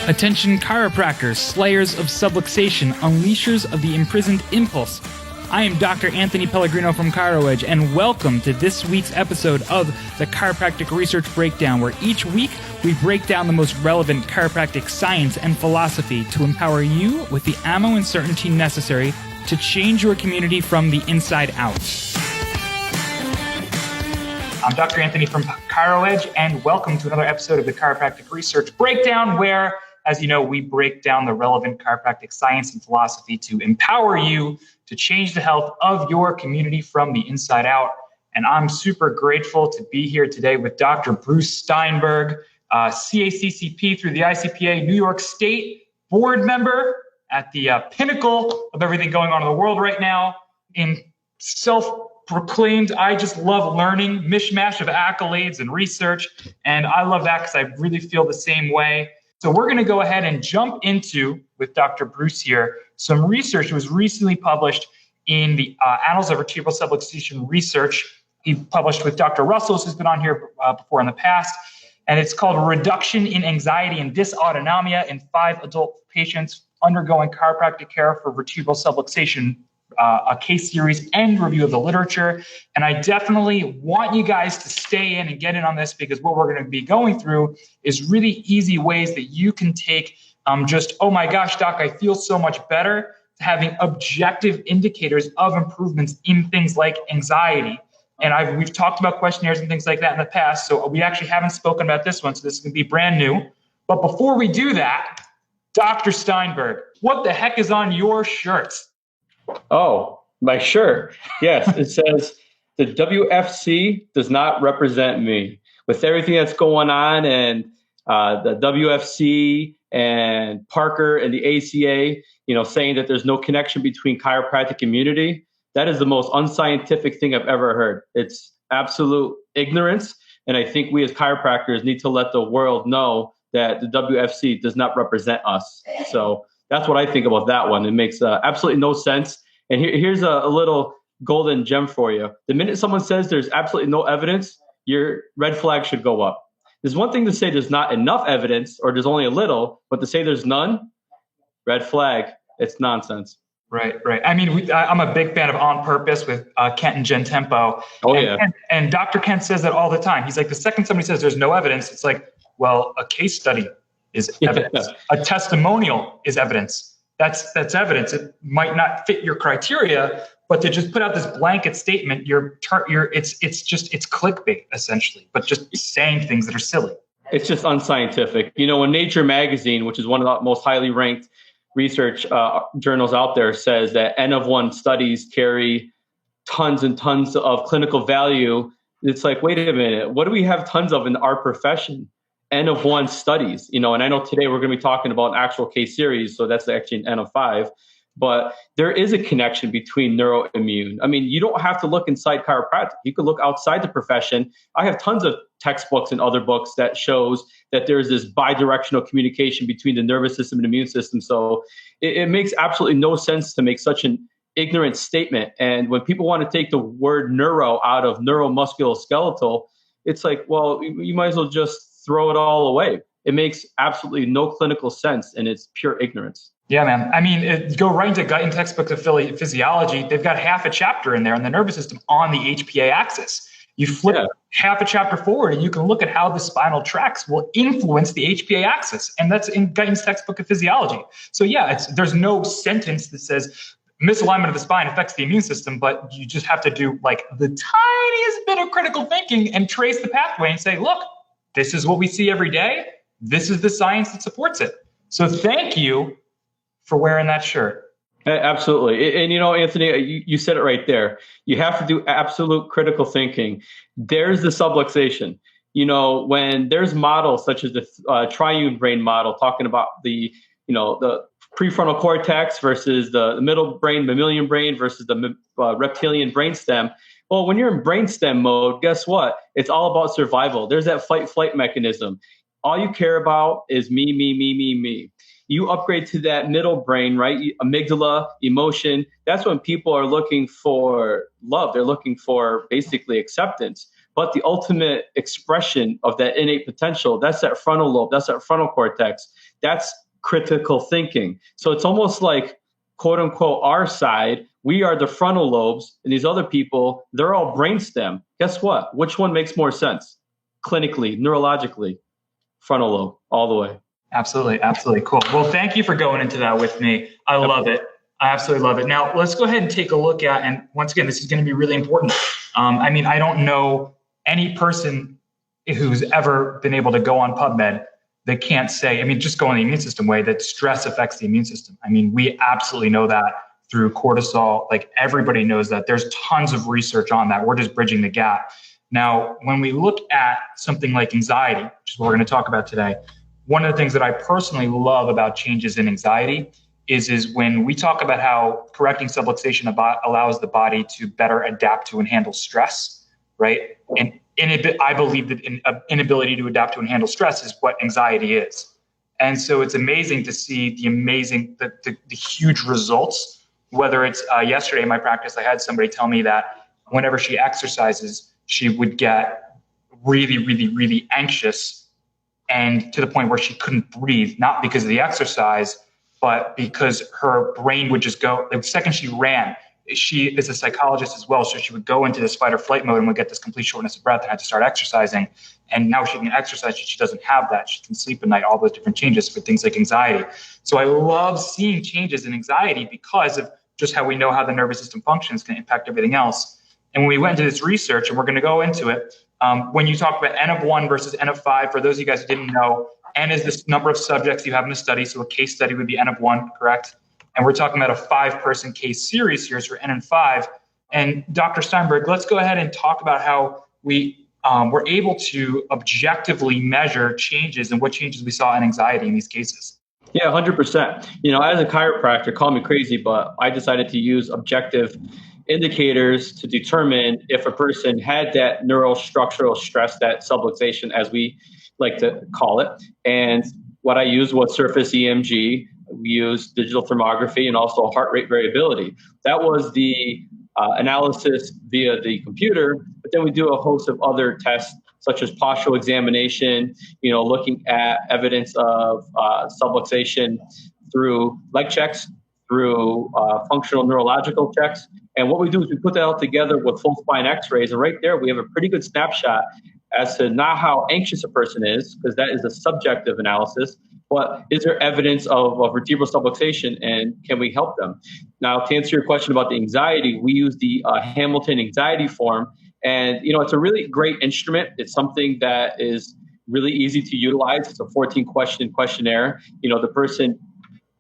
Attention chiropractors, slayers of subluxation, unleashers of the imprisoned impulse. I am Dr. Anthony Pellegrino from ChiroEdge, and welcome to this week's episode of the Chiropractic Research Breakdown, where each week we break down the most relevant chiropractic science and philosophy to empower you with the ammo and certainty necessary to change your community from the inside out. I'm Dr. Anthony from ChiroEdge, and welcome to another episode of the Chiropractic Research Breakdown, where, as you know, we break down the relevant chiropractic science and philosophy to empower you to change the health of your community from the inside out. And I'm super grateful to be here today with Dr. Bruce Steinberg, CACCP through the ICPA, New York State board member at the pinnacle of everything going on in the world right now, in self-proclaimed, I just love learning, mishmash of accolades and research. And I love that because I really feel the same way. So we're going to go ahead and jump into, with Dr. Bruce here, some research that was recently published in the Annals of Vertebral Subluxation Research. He published with Dr. Russell, who's been on here before in the past, and it's called Reduction in Anxiety and Dysautonomia in 5 Adult Patients Undergoing Chiropractic Care for Vertebral Subluxation, a case series and review of the literature. And I definitely want you guys to stay in and get in on this, because what we're going to be going through is really easy ways that you can take oh my gosh, doc, I feel so much better, to having objective indicators of improvements in things like anxiety. And we've talked about questionnaires and things like that in the past, so we actually haven't spoken about this one, so this is going to be brand new. But before we do that, Dr. Steinberg, what the heck is on your shirt? Oh, my shirt. Yes, it says the WFC does not represent me. With everything that's going on, and the WFC and Parker and the ACA, saying that there's no connection between chiropractic immunity, that is the most unscientific thing I've ever heard. It's absolute ignorance. And I think we as chiropractors need to let the world know that the WFC does not represent us. So that's what I think about that one. It makes absolutely no sense. And here's a little golden gem for you. The minute someone says there's absolutely no evidence, your red flag should go up. There's one thing to say there's not enough evidence, or there's only a little, but to say there's none, red flag, it's nonsense. Right. I mean, I'm a big fan of On Purpose with Kent and Jen Tempo. And Dr. Kent says that all the time. He's like, the second somebody says there's no evidence, it's like, well, a case study is evidence. A testimonial is evidence. That's evidence. It might not fit your criteria, but to just put out this blanket statement, it's clickbait essentially, but just saying things that are silly. It's just unscientific. When Nature magazine, which is one of the most highly ranked research journals out there, says that N of 1 studies carry tons and tons of clinical value, it's like, wait a minute, what do we have tons of in our profession? N of 1 studies, and I know today we're going to be talking about an actual case series, so that's actually an N of 5, but there is a connection between neuroimmune. I mean, you don't have to look inside chiropractic. You could look outside the profession. I have tons of textbooks and other books that shows that there's this bidirectional communication between the nervous system and immune system. So it makes absolutely no sense to make such an ignorant statement. And when people want to take the word neuro out of neuromusculoskeletal, it's like, well, you might as well just throw it all away. It makes absolutely no clinical sense, and it's pure ignorance. Yeah, man. I mean, go right into Guyton textbook of physiology. They've got half a chapter in there on the nervous system on the HPA axis. You flip half a chapter forward, and you can look at how the spinal tracts will influence the HPA axis. And that's in Guyton's textbook of physiology. So yeah, there's no sentence that says misalignment of the spine affects the immune system, but you just have to do like the tiniest bit of critical thinking and trace the pathway and say, look, this is what we see every day. This is the science that supports it. So thank you for wearing that shirt. Absolutely. And Anthony, you said it right there. You have to do absolute critical thinking. There's the subluxation. When there's models such as the triune brain model, talking about the prefrontal cortex versus the middle brain, mammalian brain versus the reptilian brainstem. Well, when you're in brainstem mode, guess what? It's all about survival. There's that fight-flight mechanism. All you care about is me, me, me, me, me. You upgrade to that middle brain, right? Amygdala, emotion. That's when people are looking for love. They're looking for basically acceptance. but the ultimate expression of that innate potential, that's that frontal lobe, that's that frontal cortex, that's critical thinking. So it's almost like, quote unquote, our side, we are the frontal lobes, and these other people, they're all brainstem. Guess what? Which one makes more sense? Clinically, neurologically, frontal lobe, all the way. Absolutely. Absolutely. Cool. Well, thank you for going into that with me. I love it. I absolutely love it. Now, let's go ahead and take a look at, and once again, this is going to be really important. I don't know any person who's ever been able to go on PubMed that can't say, just go on the immune system way, that stress affects the immune system. We absolutely know that through cortisol. Like, everybody knows that. There's tons of research on that. We're just bridging the gap. Now, when we look at something like anxiety, which is what we're going to talk about today, one of the things that I personally love about changes in anxiety is when we talk about how correcting subluxation allows the body to better adapt to and handle stress, right? And I believe that inability to adapt to and handle stress is what anxiety is. And so it's amazing to see the huge results, whether it's yesterday in my practice, I had somebody tell me that whenever she exercises, she would get really, really, really anxious, and to the point where she couldn't breathe, not because of the exercise, but because her brain would just go. The second she ran, she is a psychologist as well, so she would go into this fight or flight mode and would get this complete shortness of breath and had to start exercising. And now she can exercise, she doesn't have that. She can sleep at night, all those different changes for things like anxiety. So I love seeing changes in anxiety because of just how we know how the nervous system functions can impact everything else. And when we went into this research, and we're going to go into it, when you talk about N of 1 versus N of 5, for those of you guys who didn't know, N is this number of subjects you have in a study. So a case study would be N of 1, correct? And we're talking about a 5-person case series here for N and 5. And Dr. Steinberg, let's go ahead and talk about how we were able to objectively measure changes and what changes we saw in anxiety in these cases. Yeah, 100%. As a chiropractor, call me crazy, but I decided to use objective indicators to determine if a person had that neurostructural stress, that subluxation, as we like to call it. And what I used was surface EMG. We used digital thermography and also heart rate variability. That was the analysis via the computer. But then we do a host of other tests, such as postural examination, looking at evidence of subluxation through leg checks, through functional neurological checks. And what we do is we put that all together with full spine x-rays. And right there, we have a pretty good snapshot as to not how anxious a person is, because that is a subjective analysis, but is there evidence of vertebral subluxation, and can we help them? Now, to answer your question about the anxiety, we use the Hamilton anxiety form. And, it's a really great instrument. It's something that is really easy to utilize. It's a 14-question questionnaire. The person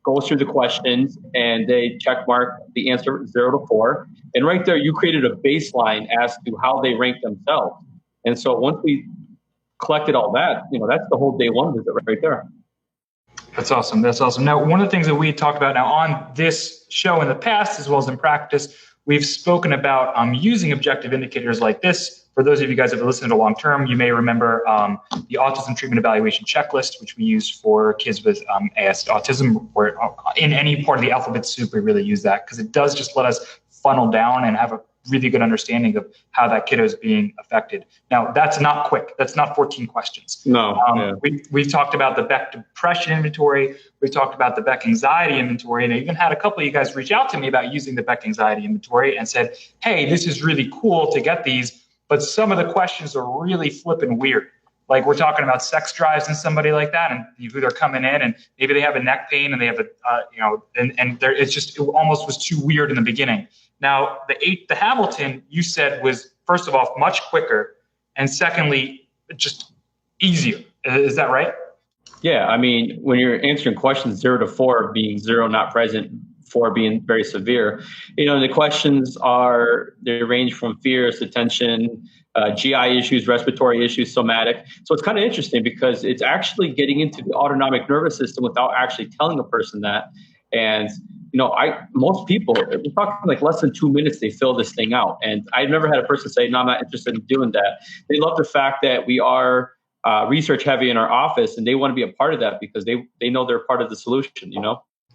goes through the questions and they check mark the answer 0 to 4. And right there, you created a baseline as to how they rank themselves. And so once we collected all that, that's the whole day one visit right there. That's awesome. That's awesome. Now, one of the things that we talked about now on this show in the past, as well as in practice, we've spoken about using objective indicators like this. For those of you guys that have listened to long term, you may remember the autism treatment evaluation checklist, which we use for kids with autism, where in any part of the alphabet soup, we really use that because it does just let us funnel down and have a really good understanding of how that kiddo is being affected. Now, that's not quick. That's not 14 questions. No. We've talked about the Beck depression inventory. We've talked about the Beck anxiety inventory. And I even had a couple of you guys reach out to me about using the Beck anxiety inventory and said, hey, this is really cool to get these, but some of the questions are really flipping weird. Like, we're talking about sex drives and somebody like that, and they're coming in and maybe they have a neck pain and they have it almost was too weird in the beginning. Now, the Hamilton, you said, was, first of all, much quicker, and secondly, just easier. Is that right? Yeah. When you're answering questions 0 to 4, being 0 not present, 4 being very severe, the questions they range from fears to tension, GI issues, respiratory issues, somatic. So it's kind of interesting because it's actually getting into the autonomic nervous system without actually telling a person that. And most people, we're talking like less than 2 minutes, they fill this thing out. And I've never had a person say, no, I'm not interested in doing that. They love the fact that we are research heavy in our office, and they want to be a part of that because they know they're part of the solution,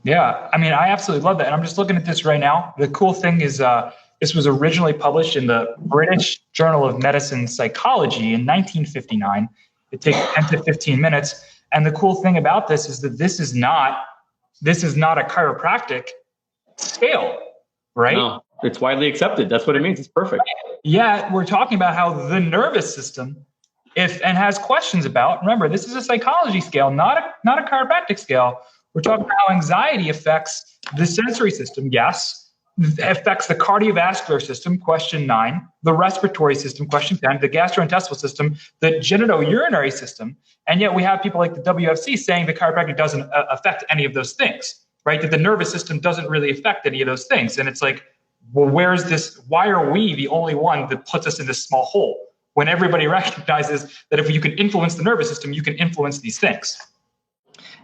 Yeah. I absolutely love that. And I'm just looking at this right now. The cool thing is This was originally published in the British Journal of Medicine Psychology in 1959. It takes 10 to 15 minutes. And the cool thing about this is that this is not a chiropractic scale, right? No, it's widely accepted. That's what it means. It's perfect. Yeah, we're talking about how the nervous system, and has questions about, remember, this is a psychology scale, not a chiropractic scale. We're talking about how anxiety affects the sensory system, yes, affects the cardiovascular system, question 9, the respiratory system, question 10, the gastrointestinal system, the genitourinary system. And yet we have people like the WFC saying the chiropractic doesn't affect any of those things, right? That the nervous system doesn't really affect any of those things. And it's like, well, where's this? Why are we the only one that puts us in this small hole when everybody recognizes that if you can influence the nervous system, you can influence these things?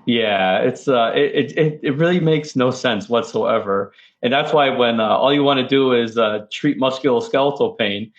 Yeah, it really makes no sense whatsoever. And that's why when all you want to do is treat musculoskeletal pain,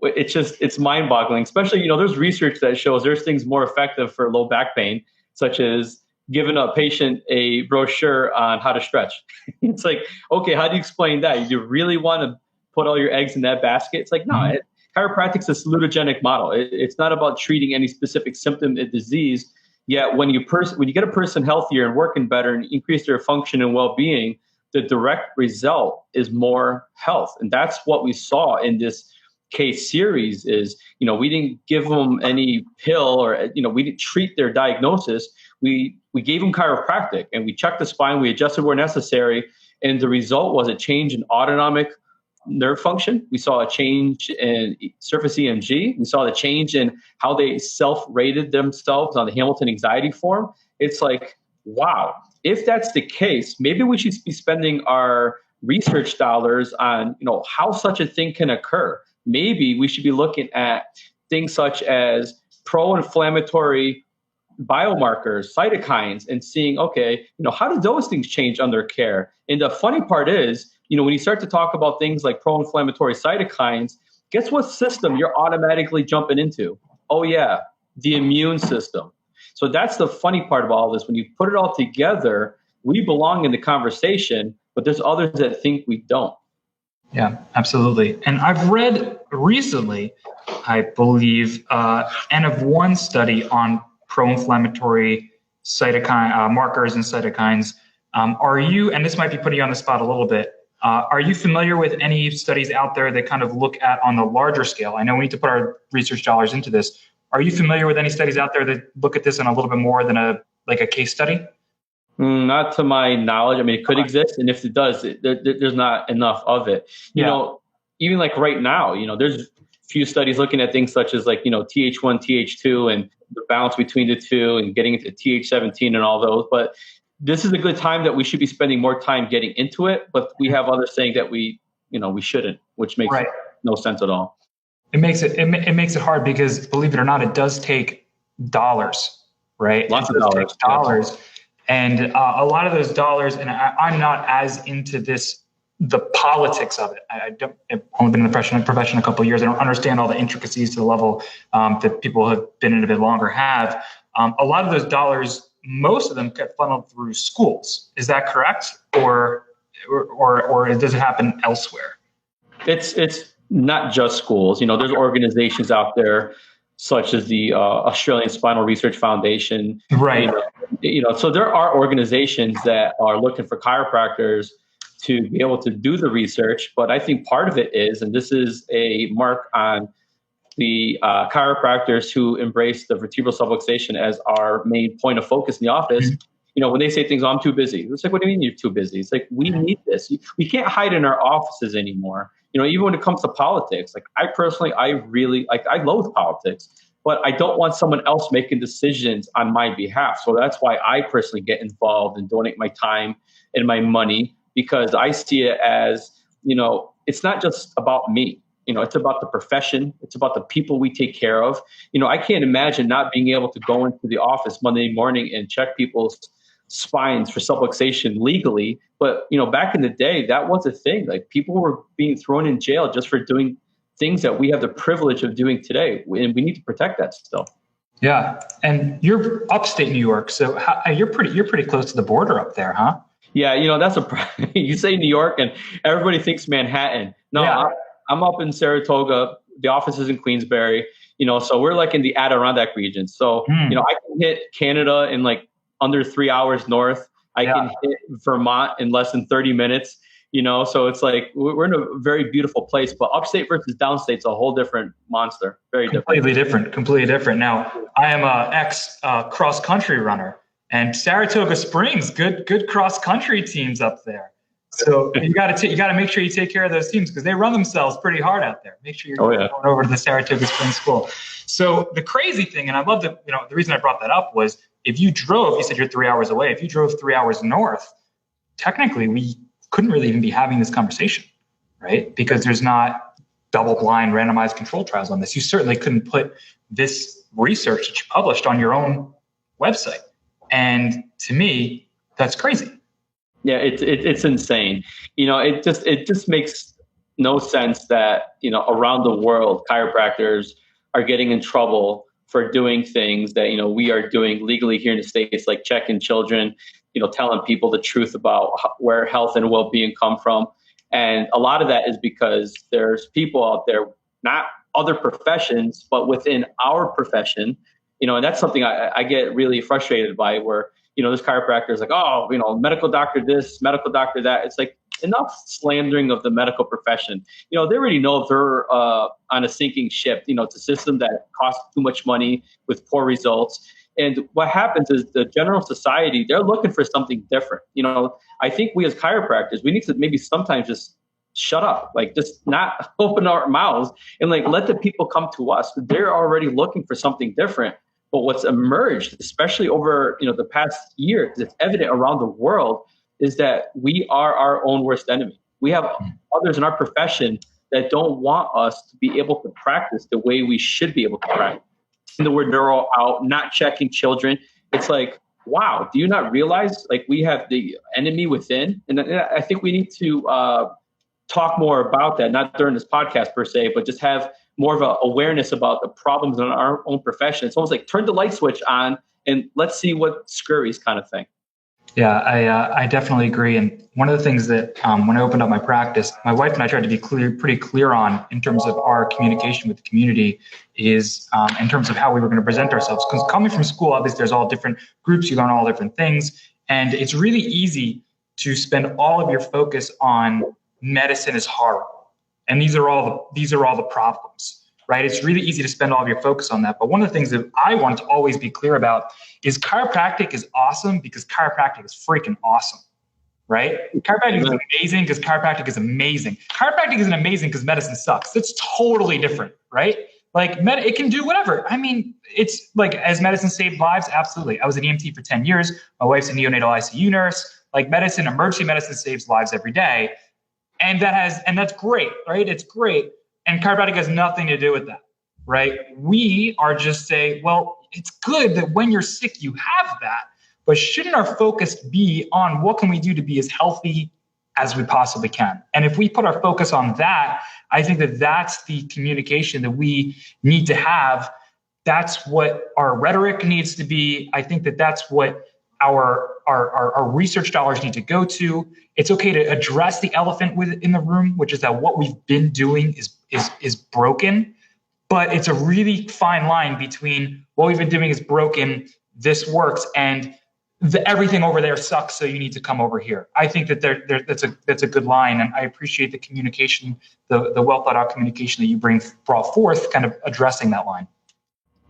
it's mind boggling, especially, there's research that shows there's things more effective for low back pain, such as giving a patient a brochure on how to stretch. It's like, okay, how do you explain that? You really want to put all your eggs in that basket? It's like, no, chiropractic's a salutogenic model. It's not about treating any specific symptom of disease. Yet when you get a person healthier and working better and increase their function and well-being, the direct result is more health. And that's what we saw in this case series is, we didn't give them any pill or, we didn't treat their diagnosis. We gave them chiropractic and we checked the spine, we adjusted where necessary. And the result was a change in autonomic nerve function. We saw a change in surface EMG. We saw the change in how they self-rated themselves on the Hamilton Anxiety Form. It's like, wow, if that's the case, maybe we should be spending our research dollars on, how such a thing can occur. Maybe we should be looking at things such as pro-inflammatory biomarkers, cytokines, and seeing, okay, how do those things change under care? And the funny part is, when you start to talk about things like pro-inflammatory cytokines, guess what system you're automatically jumping into? Oh yeah, the immune system. So that's the funny part of all this. When you put it all together, we belong in the conversation, but there's others that think we don't. Yeah, absolutely. And I've read recently, I believe, N of 1 study on pro-inflammatory cytokine markers and cytokines. Are you, and this might be putting you on the spot a little bit, are you familiar with any studies out there that kind of look at on the larger scale? I know we need to put our research dollars into this. Are you familiar with any studies out there that look at this on a little bit more than a case study? Not to my knowledge. I mean, it could exist. And if it does, there's not enough of it. Even like right now, there's few studies looking at things such as like, TH1, TH2 and the balance between the two and getting into TH17 and all those. But this is a good time that we should be spending more time getting into it. But we have others saying that we shouldn't, which makes no sense at all. It makes it hard because, believe it or not, it does take dollars, right? Lots of dollars. Yeah. And a lot of those dollars, and I'm not as into the politics of it. I've only been in the profession a couple of years. I don't understand all the intricacies to the level that people who have been in it a bit longer have. A lot of those dollars, most of them get funneled through schools. Is that correct? Or does it happen elsewhere? It's not just schools. There's organizations out there such as the Australian Spinal Research Foundation. Right. So there are organizations that are looking for chiropractors to be able to do the research. But I think part of it is, and this is a mark on the chiropractors who embrace the vertebral subluxation as our main point of focus in the office. When they say things, I'm too busy. It's like, what do you mean you're too busy? It's like, we need this. We can't hide in our offices anymore. Even when it comes to politics, like I personally, I loathe politics, but I don't want someone else making decisions on my behalf. So that's why I personally get involved and donate my time and my money, because I see it as, it's not just about me. It's about the profession. It's about the people we take care of. I can't imagine not being able to go into the office Monday morning and check people's spines for subluxation legally. But, back in the day, that was a thing. Like, people were being thrown in jail just for doing things that we have the privilege of doing today. And we need to protect that still. Yeah. And you're upstate New York. So you're pretty close to the border up there, huh? Yeah. That's you say New York and everybody thinks Manhattan. No, Yeah. I'm up in Saratoga. The office is in Queensbury. So we're like in the Adirondack region. So, Mm, I can hit Canada in like under 3 hours north. I yeah. can hit Vermont in less than 30 minutes. So it's like we're in a very beautiful place. But upstate versus downstate's a whole different monster. Very different. Completely different. Completely different. Now, I am a ex cross country runner, and Saratoga Springs, good cross country teams up there. So you got to make sure you take care of those teams because they run themselves pretty hard out there. Make sure you're going over to the Saratoga Springs school. So the crazy thing, and I love that, the reason I brought that up was if you said you're 3 hours away. If you drove 3 hours north, technically we couldn't really even be having this conversation, right? Because there's not double-blind randomized control trials on this. You certainly couldn't put this research that you published on your own website. And to me, that's crazy. Yeah, it's insane. It just makes no sense that, around the world, chiropractors are getting in trouble for doing things that, we are doing legally here in the States, like checking children, telling people the truth about where health and well-being come from. And a lot of that is because there's people out there, not other professions, but within our profession, and that's something I get really frustrated by where, this chiropractor is like, oh, medical doctor this, medical doctor that. It's like enough slandering of the medical profession. They already know if they're on a sinking ship. It's a system that costs too much money with poor results. And what happens is the general society, they're looking for something different. I think we as chiropractors, we need to maybe sometimes just shut up, like just not open our mouths and like let the people come to us. They're already looking for something different. But what's emerged, especially over the past year, because it's evident around the world, is that we are our own worst enemy. We have others in our profession that don't want us to be able to practice the way we should be able to practice. The word neuro out, not checking children. It's like, wow, do you not realize like we have the enemy within? And I think we need to talk more about that, not during this podcast per se, but just have more of an awareness about the problems in our own profession. It's almost like turn the light switch on and let's see what scurries kind of thing. Yeah, I definitely agree. And one of the things that when I opened up my practice, my wife and I tried to be pretty clear on in terms of our communication with the community is in terms of how we were going to present ourselves. Because coming from school, obviously there's all different groups, you learn all different things. And it's really easy to spend all of your focus on medicine is horrible. And these are all the problems, right? It's really easy to spend all of your focus on that. But one of the things that I want to always be clear about is chiropractic is awesome because chiropractic is freaking awesome, right? Chiropractic is amazing because chiropractic is amazing. Chiropractic isn't amazing because medicine sucks. It's totally different, right? Like it can do whatever. I mean, it's like, as medicine saved lives? Absolutely. I was an EMT for 10 years. My wife's a neonatal ICU nurse. Like emergency medicine saves lives every day. And that's great, right? It's great. And chiropractic has nothing to do with that, right? We are just saying, well, it's good that when you're sick, you have that, but shouldn't our focus be on what can we do to be as healthy as we possibly can? And if we put our focus on that, I think that that's the communication that we need to have. That's what our rhetoric needs to be. I think that that's what our research dollars need to go to. It's okay to address the elephant in the room, which is that what we've been doing is broken. But it's a really fine line between what we've been doing is broken, this works, and everything over there sucks, so you need to come over here. I think that that's a good line, and I appreciate the communication, the well thought out communication that you brought forth, kind of addressing that line.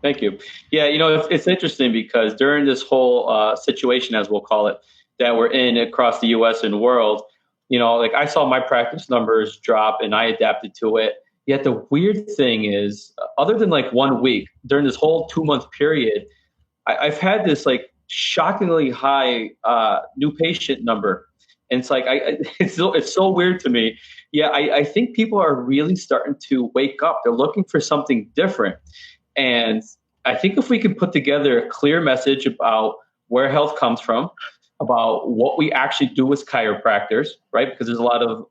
Thank you. Yeah, it's interesting because during this whole situation, as we'll call it, that we're in across the U.S. and world, like I saw my practice numbers drop and I adapted to it. Yet the weird thing is, other than like 1 week during this whole 2-month period, I've had this like shockingly high new patient number. And it's like, it's so weird to me. Yeah, I think people are really starting to wake up. They're looking for something different. And I think if we can put together a clear message about where health comes from, about what we actually do as chiropractors, right? Because there's a lot of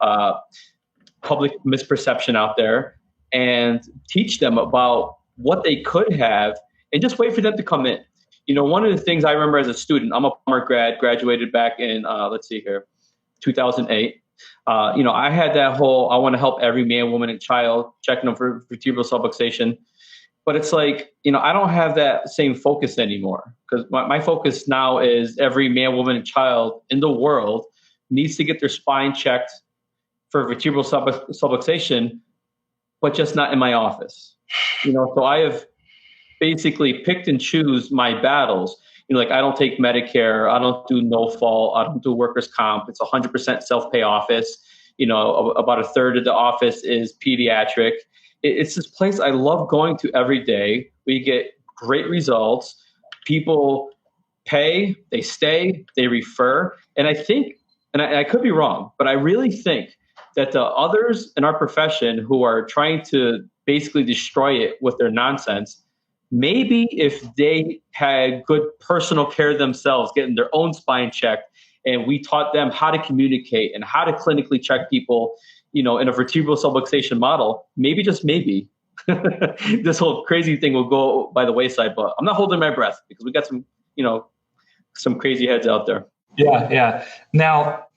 public misperception out there, and teach them about what they could have and just wait for them to come in. One of the things I remember as a student, I'm a former graduated back in, 2008. I had that whole, I want to help every man, woman, and child, checking them for vertebral subluxation. But it's like, I don't have that same focus anymore, because my focus now is every man, woman, and child in the world needs to get their spine checked for vertebral subluxation, but just not in my office. So I have basically picked and choose my battles. Like I don't take Medicare, I don't do no fault, I don't do workers' comp. It's 100% self-pay office. About a third of the office is pediatric. It's this place I love going to every day. We get great results. People pay, they stay, they refer. And I think, and I could be wrong, but I really think that the others in our profession who are trying to basically destroy it with their nonsense, maybe if they had good personal care themselves, getting their own spine checked, and we taught them how to communicate and how to clinically check people, in a vertebral subluxation model, maybe, just maybe, this whole crazy thing will go by the wayside. But I'm not holding my breath, because we got some crazy heads out there. Yeah. Now,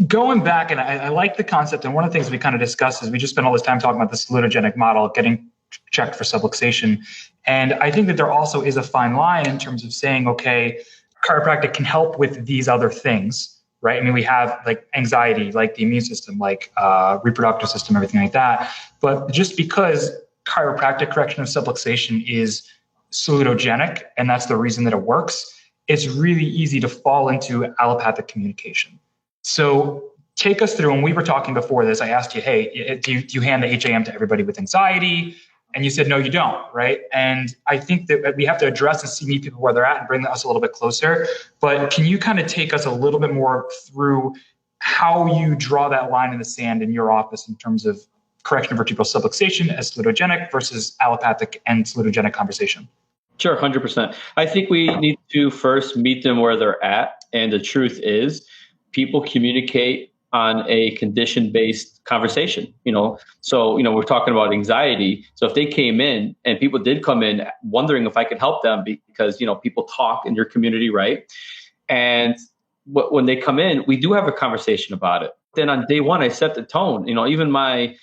going back, and I like the concept, and one of the things we kind of discussed is we just spent all this time talking about the salutogenic model, getting checked for subluxation. And I think that there also is a fine line in terms of saying, okay, chiropractic can help with these other things, right? I mean, we have like anxiety, like the immune system, like reproductive system, everything like that. But just because chiropractic correction of subluxation is salutogenic, and that's the reason that it works, it's really easy to fall into allopathic communication. So take us through, and we were talking before this, I asked you, hey, do you hand the HAM to everybody with anxiety? And you said, no, you don't, right? And I think that we have to address and meet people where they're at and bring us a little bit closer. But can you kind of take us a little bit more through how you draw that line in the sand in your office in terms of correction of vertebral subluxation as salutogenic versus allopathic and salutogenic conversation? Sure, 100%. I think we need to first meet them where they're at. And the truth is, people communicate on a condition-based conversation, So, we're talking about anxiety. So if they came in, and people did come in wondering if I could help them, because, people talk in your community, right? And when they come in, we do have a conversation about it. Then on day one, I set the tone. Even my,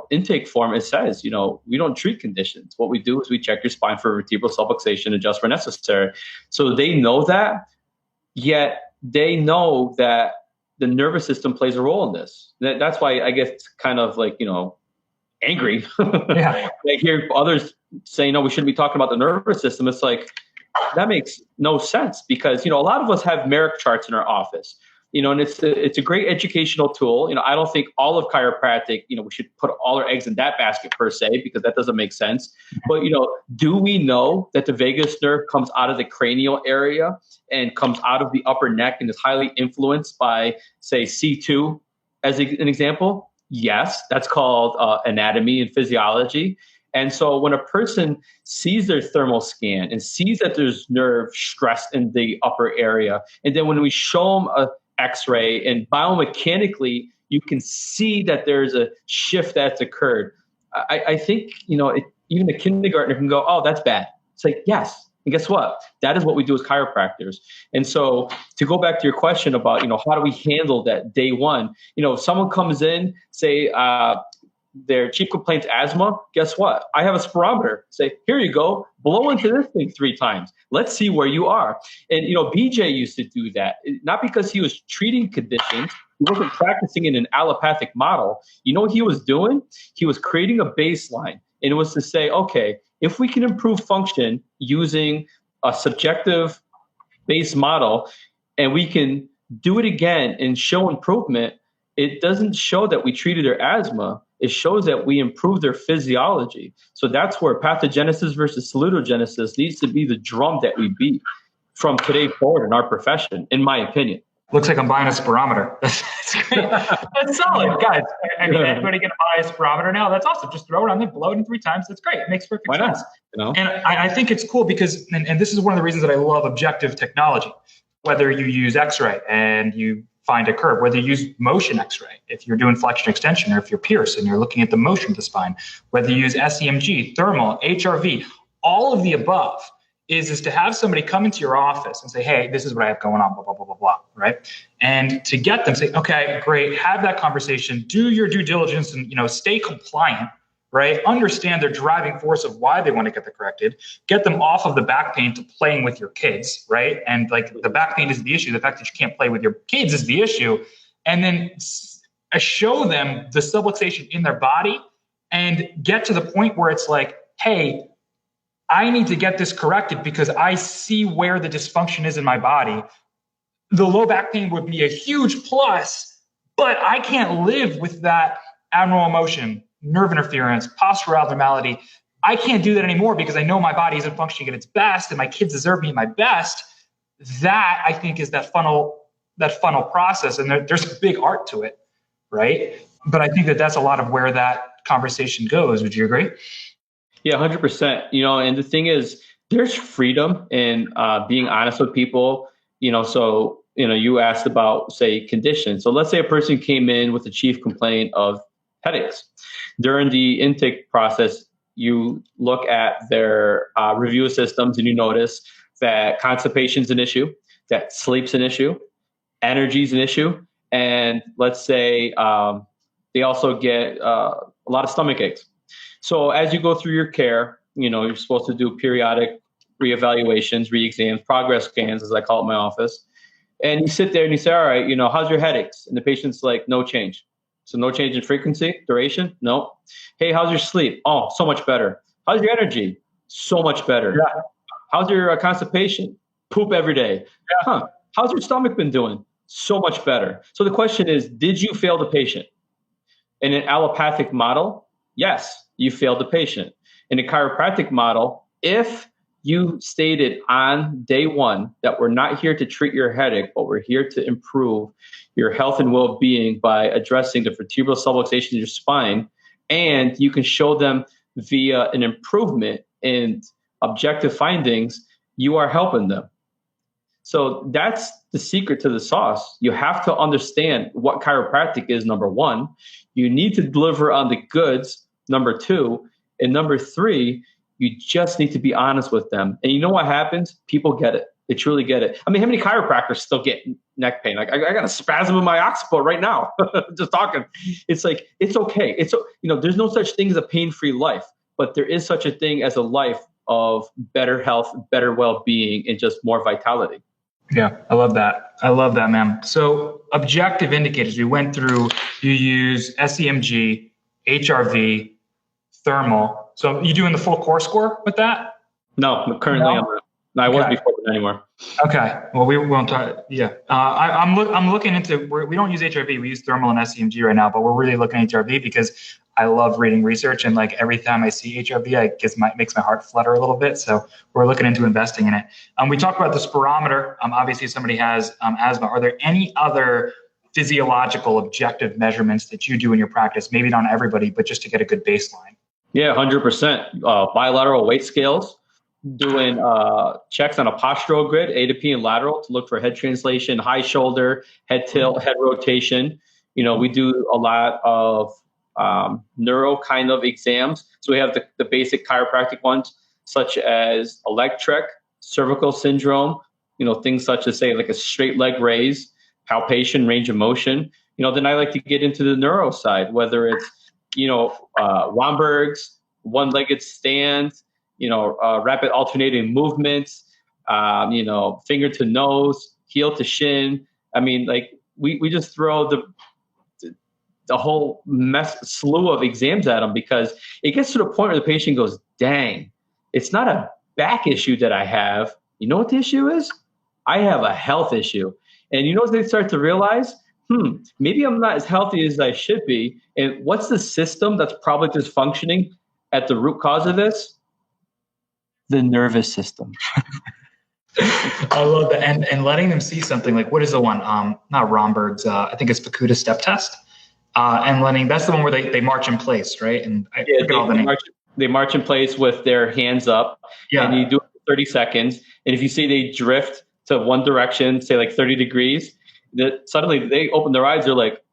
intake form, it says, we don't treat conditions. What we do is we check your spine for vertebral subluxation, adjust where necessary. So they know that, yet they know that the nervous system plays a role in this. That's why I get kind of like, angry. Yeah. I hear others say, no, we shouldn't be talking about the nervous system. It's like, that makes no sense, because, a lot of us have Merrick charts in our office, and it's a great educational tool. I don't think all of chiropractic, we should put all our eggs in that basket per se, because that doesn't make sense. But, do we know that the vagus nerve comes out of the cranial area and comes out of the upper neck and is highly influenced by, say, C2 as an example? Yes, that's called anatomy and physiology. And so when a person sees their thermal scan and sees that there's nerve stress in the upper area, and then when we show them a X-ray, and biomechanically you can see that there's a shift that's occurred, I think even a kindergartner can go, oh, that's bad. It's like, yes. And guess what? That is what we do as chiropractors. And so to go back to your question about, how do we handle that day one? If someone comes in, say, their chief complaint's asthma, guess what? I have a spirometer. Say, here you go, blow into this thing 3 times. Let's see where you are. And, BJ used to do that, not because he was treating conditions. He wasn't practicing in an allopathic model. You know what he was doing? He was creating a baseline. And it was to say, okay, if we can improve function using a subjective based model, and we can do it again and show improvement, it doesn't show that we treated their asthma. It shows that we improve their physiology. So that's where pathogenesis versus salutogenesis needs to be the drum that we beat from today forward in our profession, in my opinion. Looks like I'm buying a spirometer. That's great. That's solid, guys. I mean, anybody going to buy a spirometer now? That's awesome. Just throw it on there, blow it in 3 times. That's great. It makes perfect sense. And I think it's cool because, and this is one of the reasons that I love objective technology. Whether you use X-ray and you find a curve, whether you use motion X-ray, if you're doing flexion extension, or if you're Pierce and you're looking at the motion of the spine, whether you use SEMG, thermal, HRV, all of the above, is to have somebody come into your office and say, hey, this is what I have going on, blah, blah, blah, blah, blah, right? And to get them say, okay, great, have that conversation, do your due diligence and, stay compliant, right? Understand their driving force of why they want to get that corrected, get them off of the back pain to playing with your kids, right? And like the back pain is the issue. The fact that you can't play with your kids is the issue. And then show them the subluxation in their body and get to the point where it's like, hey, I need to get this corrected because I see where the dysfunction is in my body. The low back pain would be a huge plus, but I can't live with that abnormal motion, nerve interference, postural abnormality. I can't do that anymore because I know my body isn't functioning at its best and my kids deserve me at my best. That, I think, is that funnel process. And there's a big art to it, right? But I think that's a lot of where that conversation goes. Would you agree? Yeah, 100%. And the thing is, there's freedom in being honest with people. So, you asked about, say, conditions. So let's say a person came in with a chief complaint of headaches. During the intake process, you look at their review of systems and you notice that constipation is an issue, that sleep's an issue, energy is an issue. And let's say they also get a lot of stomach aches. So as you go through your care, you're supposed to do periodic reevaluations, re-exams, progress scans, as I call it in my office. And you sit there and you say, all right, how's your headaches? And the patient's like, no change. So no change in frequency, duration? No. Hey, how's your sleep? Oh, so much better. How's your energy? So much better. Yeah. How's your constipation? Poop every day. Yeah. Huh. How's your stomach been doing? So much better. So the question is, did you fail the patient? In an allopathic model, yes, you failed the patient. In a chiropractic model, if you stated on day one that we're not here to treat your headache, but we're here to improve your health and well-being by addressing the vertebral subluxation of your spine, and you can show them via an improvement in objective findings, you are helping them. So that's the secret to the sauce. You have to understand what chiropractic is, number one. You need to deliver on the goods, number two. And number three, you just need to be honest with them. And you know what happens? People get it. They truly get it. I mean, how many chiropractors still get neck pain? Like, I got a spasm in my occiput right now, just talking. It's like, it's okay. There's no such thing as a pain-free life, but there is such a thing as a life of better health, better well-being, and just more vitality. Yeah, I love that. I love that, man. So objective indicators, we went through, you use SEMG, HRV, thermal. So you doing the full core score with that? No, currently I'm not. I wasn't before anymore. Okay. Well, we won't talk. Yeah. I'm looking into, we don't use HRV. We use thermal and SEMG right now, but we're really looking at HRV because I love reading research. And like every time I see HRV, it makes my heart flutter a little bit. So we're looking into investing in it. We talked about the spirometer. Obviously, if somebody has asthma, are there any other physiological objective measurements that you do in your practice? Maybe not everybody, but just to get a good baseline. Yeah, 100%. Bilateral weight scales, doing checks on a postural grid, A to P and lateral, to look for head translation, high shoulder, head tilt, head rotation. We do a lot of neuro kind of exams. So we have the basic chiropractic ones, such as electric, cervical syndrome, things such as, say, like a straight leg raise, palpation, range of motion. Then I like to get into the neuro side, whether it's, Romberg's, one-legged stand, rapid alternating movements, finger to nose, heel to shin. I mean, like we just throw the whole slew of exams at them because it gets to the point where the patient goes, dang, it's not a back issue that I have. You know what the issue is? I have a health issue. And what they start to realize? Maybe I'm not as healthy as I should be. And what's the system that's probably just functioning at the root cause of this? The nervous system. I love that. And letting them see something like, what is the one? Not Romberg's, I think it's Bakuda step test. And that's the one where they march in place, right? And they march in place with their hands up. Yeah. And you do it for 30 seconds. And if you see they drift to one direction, say like 30 degrees, that suddenly they open their eyes, they're like,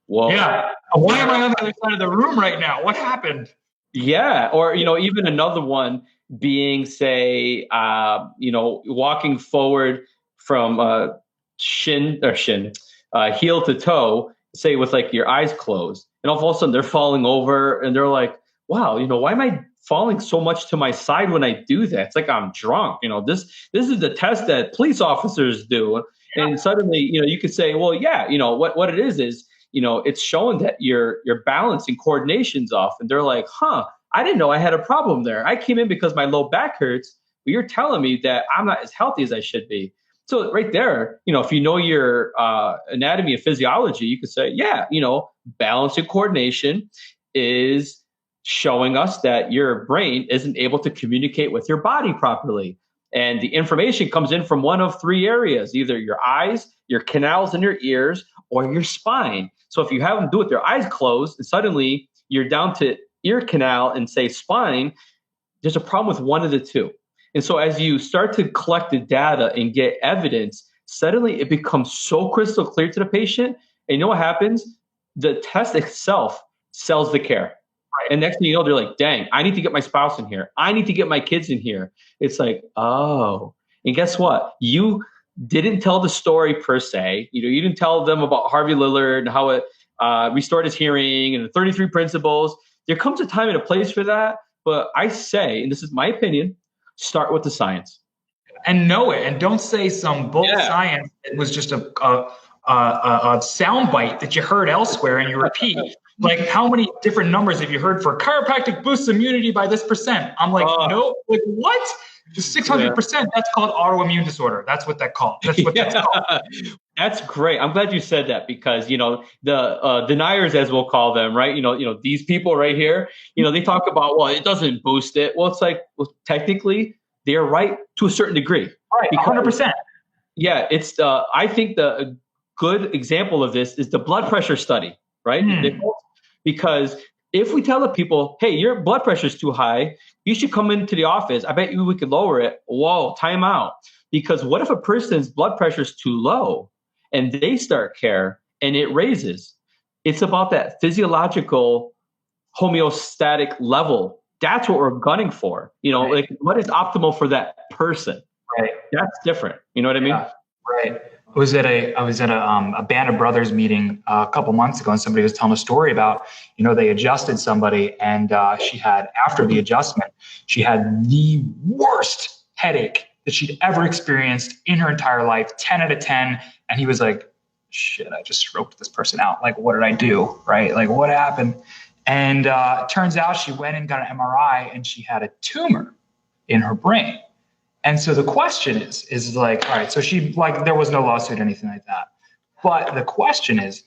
whoa. Yeah. Why am I on the other side of the room right now? What happened? Yeah. Or, even another one being, say, walking forward from heel to toe, say with like your eyes closed, and all of a sudden they're falling over and they're like, wow, why am I falling so much to my side when I do that? It's like I'm drunk. This is the test that police officers do. And suddenly, you could say, well, yeah, what it is, it's showing that your balance and coordination's off. And they're like, huh, I didn't know I had a problem there. I came in because my low back hurts, but you're telling me that I'm not as healthy as I should be. So right there, if you know your anatomy and physiology, you could say, yeah, balance and coordination is showing us that your brain isn't able to communicate with your body properly. And the information comes in from one of three areas, either your eyes, your canals in your ears, or your spine. So if you have them do it with their eyes closed and suddenly you're down to ear canal and say spine, there's a problem with one of the two. And so as you start to collect the data and get evidence, suddenly it becomes so crystal clear to the patient. And you know what happens? The test itself sells the care. And next thing you know, they're like, dang, I need to get my spouse in here. I need to get my kids in here. It's like, oh. And guess what? You didn't tell the story per se. You didn't tell them about Harvey Lillard and how it restored his hearing and the 33 principles. There comes a time and a place for that. But I say, and this is my opinion, start with the science. And know it. And don't say some bull science. It was just a soundbite that you heard elsewhere and you repeat. Like, how many different numbers have you heard for chiropractic boosts immunity by this percent? I'm like, no, like what? 600%. That's called autoimmune disorder. That's what that's called. That's called. That's great. I'm glad you said that because, the deniers, as we'll call them, right? These people right here, they talk about, well, it doesn't boost it. Well, it's like, technically they're right to a certain degree. Right. 100%. Yeah. It's I think the good example of this is the blood pressure study, right? Because if we tell the people, hey, your blood pressure is too high, you should come into the office. I bet you we could lower it. Whoa, time out. Because what if a person's blood pressure is too low and they start care and it raises? It's about that physiological homeostatic level. That's what we're gunning for. Like what is optimal for that person? Right. That's different. You know what I mean? Yeah. Right. I was at a Band of Brothers meeting a couple months ago, and somebody was telling a story about, they adjusted somebody, and she had, after the adjustment, she had the worst headache that she'd ever experienced in her entire life, 10 out of 10. And he was like, shit, I just stroked this person out. Like, what did I do? Right? Like, what happened? And it turns out she went and got an MRI, and she had a tumor in her brain. And so the question is like, all right, so she, like, there was no lawsuit or anything like that. But the question is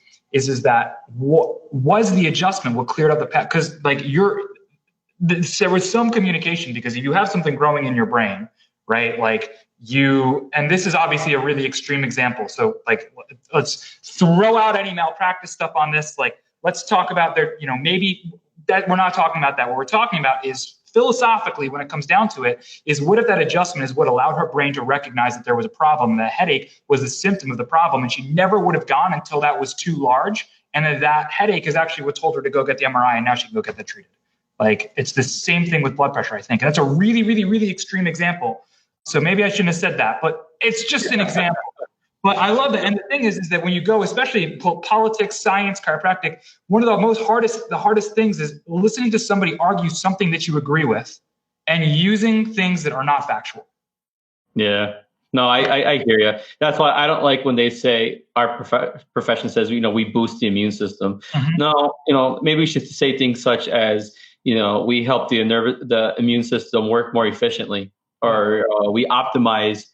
that what was the adjustment, what cleared up the path? Because like there was some communication, because if you have something growing in your brain, right? Like and this is obviously a really extreme example. So like, let's throw out any malpractice stuff on this. Like, let's talk about maybe that we're not talking about that. What we're talking about is, philosophically, when it comes down to it, is what if that adjustment is what allowed her brain to recognize that there was a problem, and the headache was a symptom of the problem, and she never would have gone until that was too large, and that headache is actually what told her to go get the MRI, and now she can go get that treated. Like, it's the same thing with blood pressure, I think. And that's a really, really, really extreme example. So maybe I shouldn't have said that, but it's just an example. But I love that. And the thing is that when you go, especially politics, science, chiropractic, one of the hardest things is listening to somebody argue something that you agree with and using things that are not factual. Yeah. No, I hear you. That's why I don't like when they say our profession says, we boost the immune system. Mm-hmm. No, maybe we should say things such as, we help the immune system work more efficiently, or we optimize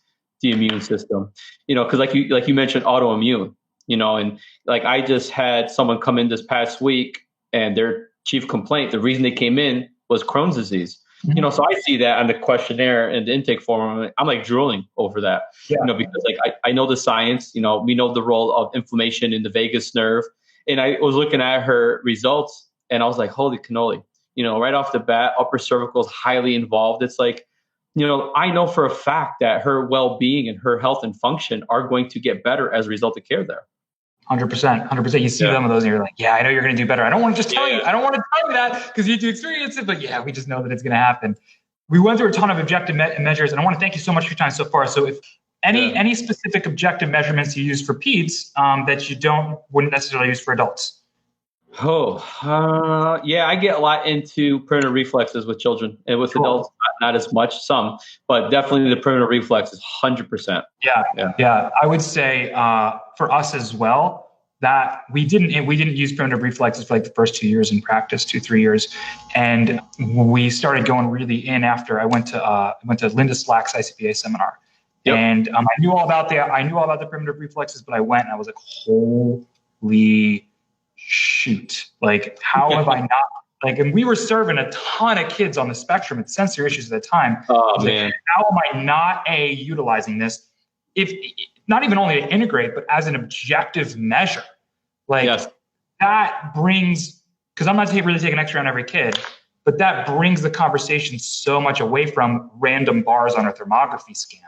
the immune system, because like you mentioned autoimmune, and like I just had someone come in this past week, and their chief complaint, the reason they came in was Crohn's disease. Mm-hmm. So I see that on the questionnaire and the intake form. I'm like drooling over that, because like I know the science, we know the role of inflammation in the vagus nerve. And I was looking at her results and I was like, holy cannoli, right off the bat, upper cervical is highly involved. It's like, I know for a fact that her well-being and her health and function are going to get better as a result of care there. 100%. You see them of those and you're like, yeah, I know you're going to do better. I don't want to just tell you. I don't want to tell you that because you do experience it, but yeah, we just know that it's going to happen. we went through a ton of objective measures, and I want to thank you so much for your time so far. So if any specific objective measurements you use for peds that you wouldn't necessarily use for adults? Yeah, I get a lot into perimeter reflexes with children, and with adults, not as much, some, but definitely the perimeter reflex is 100%. Yeah. I would say for us as well, that we didn't use primitive reflexes for like the first 2 years in practice, 3 years, and we started going really in after I went to Linda Slack's ICPA seminar, and I knew all about the primitive reflexes, but I went and I was like, holy shoot, like how have I not, like, and we were serving a ton of kids on the spectrum with sensory issues at the time. Man. Like, how am I not utilizing this? If not even only to integrate, but as an objective measure, like that brings, because I'm not really taking X-ray on every kid, but that brings the conversation so much away from random bars on a thermography scan,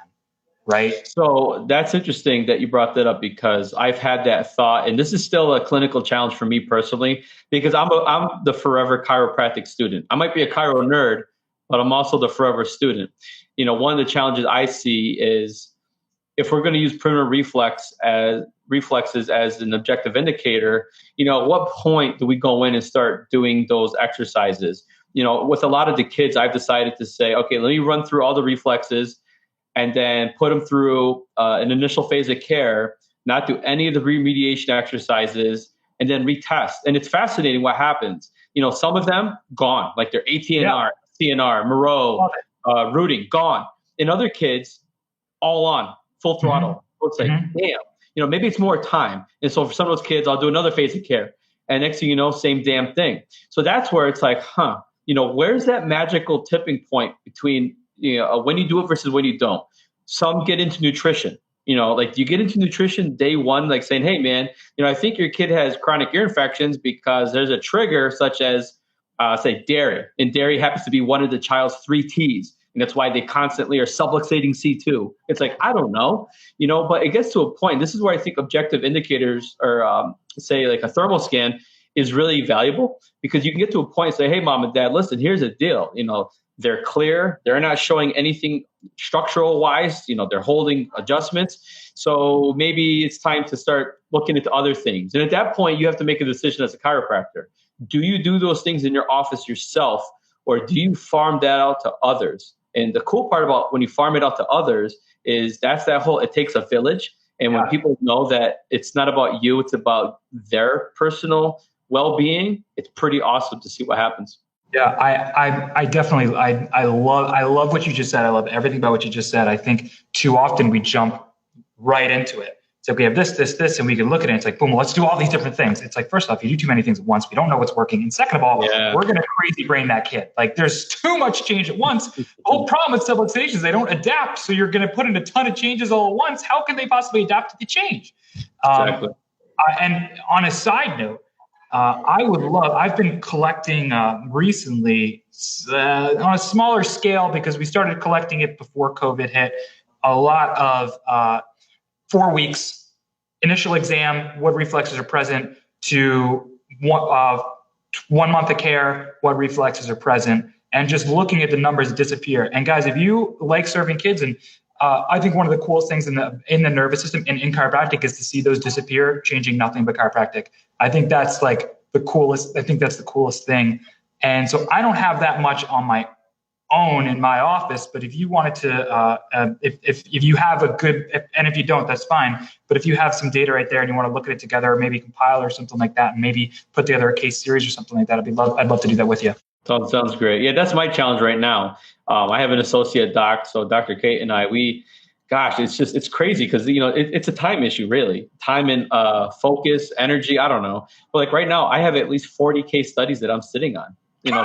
right? So that's interesting that you brought that up, because I've had that thought, and this is still a clinical challenge for me personally, because I'm the forever chiropractic student. I might be a chiro nerd, but I'm also the forever student. One of the challenges I see is, if we're going to use perimeter reflexes as an objective indicator, at what point do we go in and start doing those exercises? With a lot of the kids, I've decided to say, okay, let me run through all the reflexes and then put them through an initial phase of care, not do any of the remediation exercises, and then retest. And it's fascinating what happens. Some of them gone, like their ATNR, CNR, Moreau, rooting, gone. And other kids, all on, full throttle. So it's like, damn, maybe it's more time. And so for some of those kids, I'll do another phase of care. And next thing you know, same damn thing. So that's where it's like, where's that magical tipping point between, when you do it versus when you don't? Some get into nutrition. Like, do you get into nutrition day one, like saying, hey, man, I think your kid has chronic ear infections because there's a trigger such as, say, dairy. And dairy happens to be one of the child's 3 T's. And that's why they constantly are subluxating C2. It's like, I don't know, but it gets to a point. This is where I think objective indicators, or say like a thermal scan, is really valuable, because you can get to a point and say, hey, mom and dad, listen, here's the deal. They're clear. They're not showing anything structural wise. They're holding adjustments. So maybe it's time to start looking into other things. And at that point, you have to make a decision as a chiropractor. Do you do those things in your office yourself, or do you farm that out to others? And the cool part about when you farm it out to others is it takes a village. And when people know that it's not about you, it's about their personal well-being, it's pretty awesome to see what happens. Yeah, I definitely, I love what you just said. I love everything about what you just said. I think too often we jump right into it. So we have this, and we can look at it. It's like, boom, let's do all these different things. It's like, first off, you do too many things at once. We don't know what's working. And second of all, we're going to crazy brain that kid. Like, there's too much change at once. The whole problem with subluxation is they don't adapt. So you're going to put in a ton of changes all at once. How can they possibly adapt to the change? Exactly. And on a side note, I've been collecting recently on a smaller scale, because we started collecting it before COVID hit, a lot of 4 weeks, initial exam, what reflexes are present, to 1 month of care, what reflexes are present, and just looking at the numbers disappear. And guys, if you like serving kids, and I think one of the coolest things in the nervous system and in chiropractic is to see those disappear, changing nothing but chiropractic. I think that's like the coolest. I think that's the coolest thing. And so I don't have that much on my own in my office, but if you wanted to, if you have a good, and if you don't, that's fine. But if you have some data right there and you want to look at it together, or maybe compile or something like that, and maybe put together a case series or something like that, I'd love to do that with you. Sounds great. Yeah, that's my challenge right now. I have an associate doc, so Dr. Kate and I, it's crazy, because it's a time issue, really. Time and focus, energy, I don't know. But like right now, I have at least 40 case studies that I'm sitting on.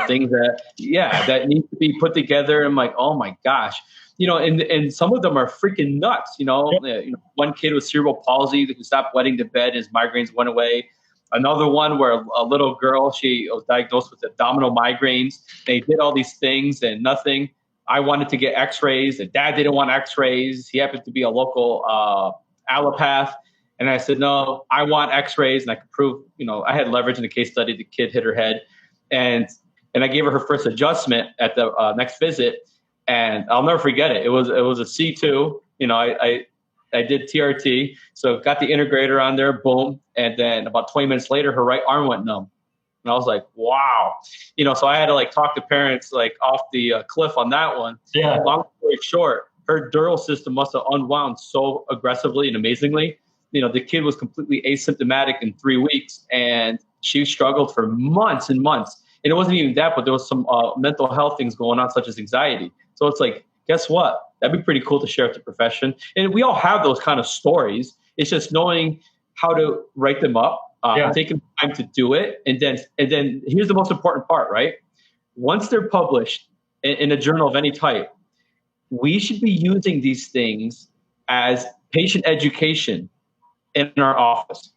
Things that need to be put together. I'm like, oh my gosh, and some of them are freaking nuts. One kid with cerebral palsy that stopped wetting the bed, his migraines went away. Another one where a little girl, she was diagnosed with abdominal migraines. They did all these things and nothing. I wanted to get x-rays. The dad didn't want x-rays. He happened to be a local allopath. And I said, no, I want x-rays. And I could prove, I had leverage in the case study. The kid hit her head. And I gave her first adjustment at the next visit. And I'll never forget it. It was a C2. I did TRT, so got the integrator on there, boom. And then about 20 minutes later, her right arm went numb. And I was like, wow. So I had to talk to parents off the cliff on that one. Yeah. Long story short, her dural system must have unwound so aggressively and amazingly. The kid was completely asymptomatic in 3 weeks, and she struggled for months and months. And it wasn't even that, but there was some mental health things going on, such as anxiety. So it's guess what? That'd be pretty cool to share with the profession. And we all have those kind of stories. It's just knowing how to write them up, taking time to do it. And then here's the most important part, right? Once they're published in a journal of any type, we should be using these things as patient education in our office.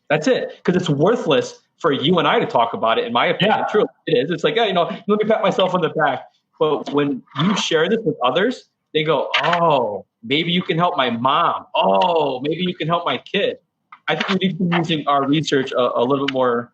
That's it. Because it's worthless for you and I to talk about it, in my opinion. True, it is. It's let me pat myself on the back. But when you share this with others, they go, oh, maybe you can help my mom. Oh, maybe you can help my kid. I think we need to be using our research a little bit more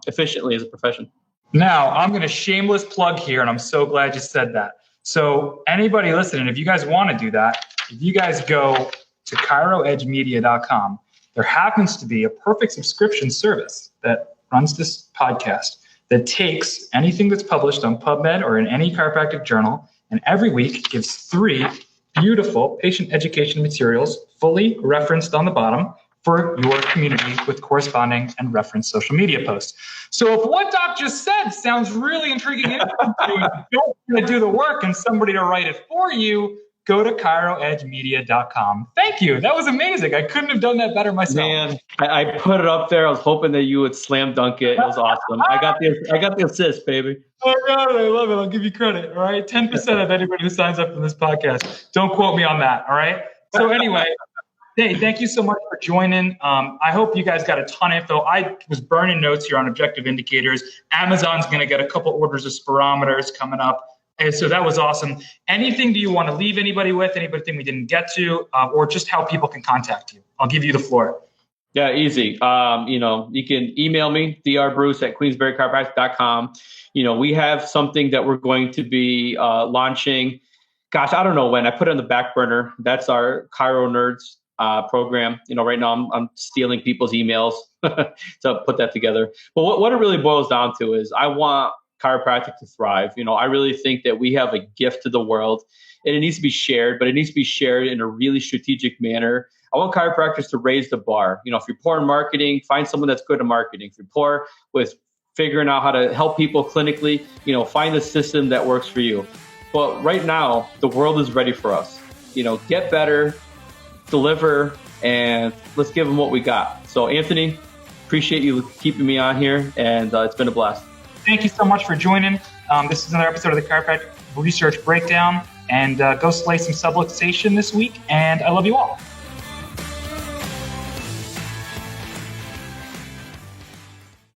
efficiently as a profession. Now, I'm going to shameless plug here, and I'm so glad you said that. So anybody listening, if you guys want to do that, if you guys go to ChiroEdgeMedia.com, there happens to be a perfect subscription service that runs this podcast that takes anything that's published on PubMed or in any chiropractic journal, and every week gives 3 beautiful patient education materials fully referenced on the bottom for your community with corresponding and referenced social media posts. So if what Doc just said sounds really intriguing, and you don't want to do the work and somebody to write it for you, go to ChiroEdgeMedia.com. Thank you. That was amazing. I couldn't have done that better myself. Man, I put it up there. I was hoping that you would slam dunk it. It was awesome. I got the assist, baby. Oh, God, I love it. I'll give you credit. All right. 10% of anybody who signs up for this podcast. Don't quote me on that. All right. So anyway, hey, thank you so much for joining. I hope you guys got a ton of info. I was burning notes here on objective indicators. Amazon's going to get a couple orders of spirometers coming up. And so that was awesome. Anything do you want to leave anybody with? Anything we didn't get to, or just how people can contact you? I'll give you the floor. Yeah, easy. You can email me, drbruce@queensberrychiropractic.com. We have something that we're going to be launching. Gosh, I don't know when. I put it on the back burner. That's our Chiro Nerds program. Right now I'm stealing people's emails to put that together. But what it really boils down to is I want chiropractic to thrive. I really think that we have a gift to the world, and it needs to be shared, but it needs to be shared in a really strategic manner. I want chiropractors to raise the bar. If you're poor in marketing, find someone that's good at marketing. If you're poor with figuring out how to help people clinically, find a system that works for you. But right now, the world is ready for us. Get better, deliver, and let's give them what we got. So Anthony, appreciate you keeping me on here, and it's been a blast. Thank you so much for joining. This is another episode of the Chiropractic Research Breakdown. And go slay some subluxation this week. And I love you all.